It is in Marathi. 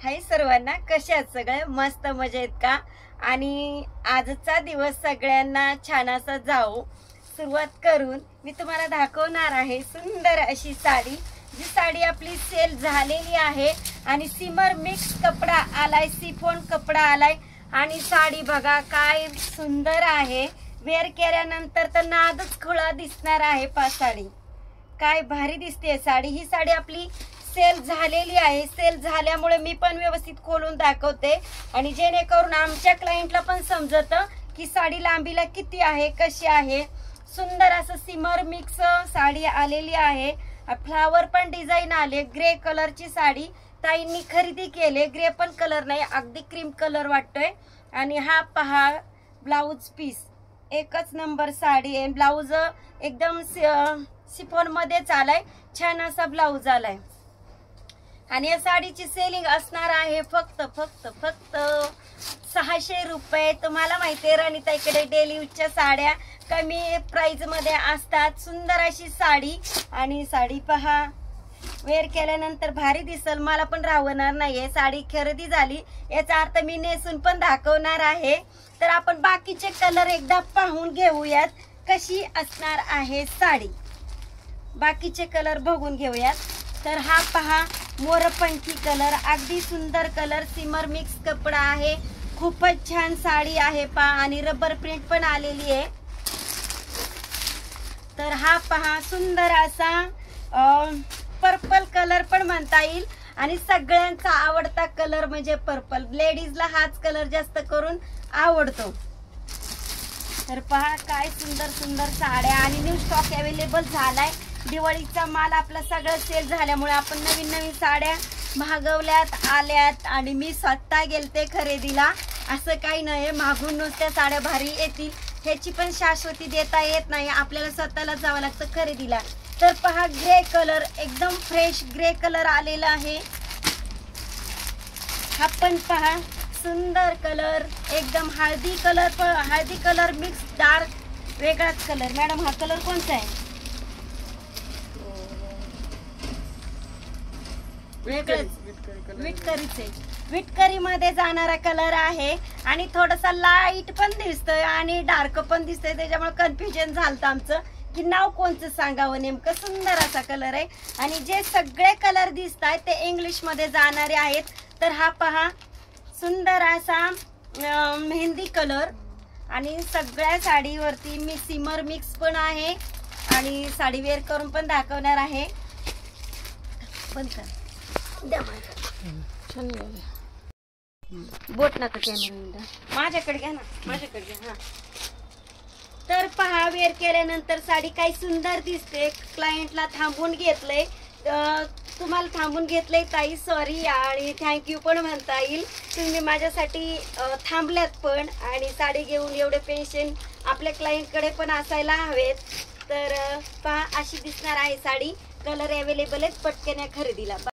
हाय सर्वांना, कशा आहात सगळे? मस्त मजेत का? आणि आजचा दिवस सगळ्यांना छान असा जाओ. सुरुवात करून मी तुम्हाला दाखवणार आहे सुंदर अशी साडी. जी साडी आपली सेल झालेली आहे आणि सिमर मिक्स कपडा आलाय, सिफॉन कपडा आलाय आणि साडी बघा काय सुंदर आहे. वेअर केल्यानंतर तर नादच खुळा दिसणार आहे. साडी काय भारी दिसते साडी. ही साडी आपली सेल झालेली आहे. सेल झाल्यामुळे मी पण व्यवस्थित खोलून दाखवते आणि जेणेकरून आमच्या क्लायंटला पण समजतं की साडी लांबीला किती आहे, कशी आहे. सुंदर असं सिमर मिक्स साडी आलेली आहे. फ्लावर पण डिझाईन आले. ग्रे कलरची साडी ताईंनी खरेदी केली. ग्रे पण कलर नाही, अगदी क्रीम कलर वाटतोय. आणि हा पहा ब्लाउज पीस एकच नंबर साडी आहे. ब्लाउज एकदम सिफॉन मध्ये आलाय, छान असा ब्लाउज आलाय. आणि या साडीची सेलिंग असणार आहे फक्त 600 रुपये. तुम्हाला माहिती आहे रणिताईकडे डेली यूजच्या साड्या कमी प्राइस मध्ये असतात. सुंदर अशी साडी आणि साडी पहा वेअर केल्यानंतर भारी दिसल. मला पण राहणार नाहीये. साडी खरेदी झाली याचा अर्थ मी नेसून पण दाखवणार आहे. तर आपण बाकीचे कलर एकदा पाहून घेऊयात कशी असणार आहे साडी. बाकीचे कलर बघून घेऊयात. तर हा पहा मोरपंखी कलर, अगदी सुंदर कलर. सिमर मिक्स कपडा आहे. खूपच छान साडी आहे पहा आणि रबर प्रिंट पण आलेली आहे. तर हा पहा सुंदर असा पर्पल कलर पण म्हणता येईल आणि सगळ्यांचा आवडता कलर म्हणजे पर्पल. लेडीजला हाच कलर जास्त करून आवडतो. तर पहा काय सुंदर सुंदर साड्या आणि न्यू स्टॉक अवेलेबल झालाय. दिवाळीचा माल आपला सगळं सेल झाल्यामुळे आपण नवीन नवीन साड्या मागवल्यात आल्यात आणि मी स्वतः गेलते खरेदीला. असं काही नाही मागून नुसत्या साड्या भारी येतील ह्याची पण शाश्वती देता येत नाही. आपल्याला स्वतःला जावं लागतं खरेदीला. तर पहा ग्रे कलर, एकदम फ्रेश ग्रे कलर आलेला आहे. हा पण पहा सुंदर कलर, एकदम हळदी कलर मिक्स डार्क वेगळाच कलर. मॅडम हा कलर कोणता आहे? विटकरी मध्ये जाणारा कलर आहे आणि थोडासा लाईट पण दिसतोय आणि डार्क पण दिसतोय. त्याच्यामुळे कन्फ्युजन झालं आमचं की नाव कोणतं सांगावं नेमकं. सुंदर असा कलर आहे आणि जे सगळे कलर दिसत आहेत ते इंग्लिश मध्ये जाणारे आहेत. तर हा पहा सुंदर असा मेहंदी कलर आणि सगळ्या साडीवरती मी सिमर मिक्स पण आहे आणि साडी वेअर करून पण दाखवणार आहे. पण बोट नका कॅमेरा माझ्याकडे घ्या ना, माझ्याकडे घ्या. हा तर पहा वेअर केल्यानंतर साडी काय सुंदर दिसते. क्लायंटला थांबून घेतलंय. तुम्हाला थांबून घेतलंय ताई, सॉरी आणि थँक्यू पण म्हणता येईल. तुम्ही माझ्यासाठी थांबल्यात पण आणि साडी घेऊन एवढे पेशंट आपल्या क्लायंटकडे पण असायला हवेत. तर पहा अशी दिसणार आहे साडी. कलर अवेलेबल आहेत, पटकन या खरेदीला.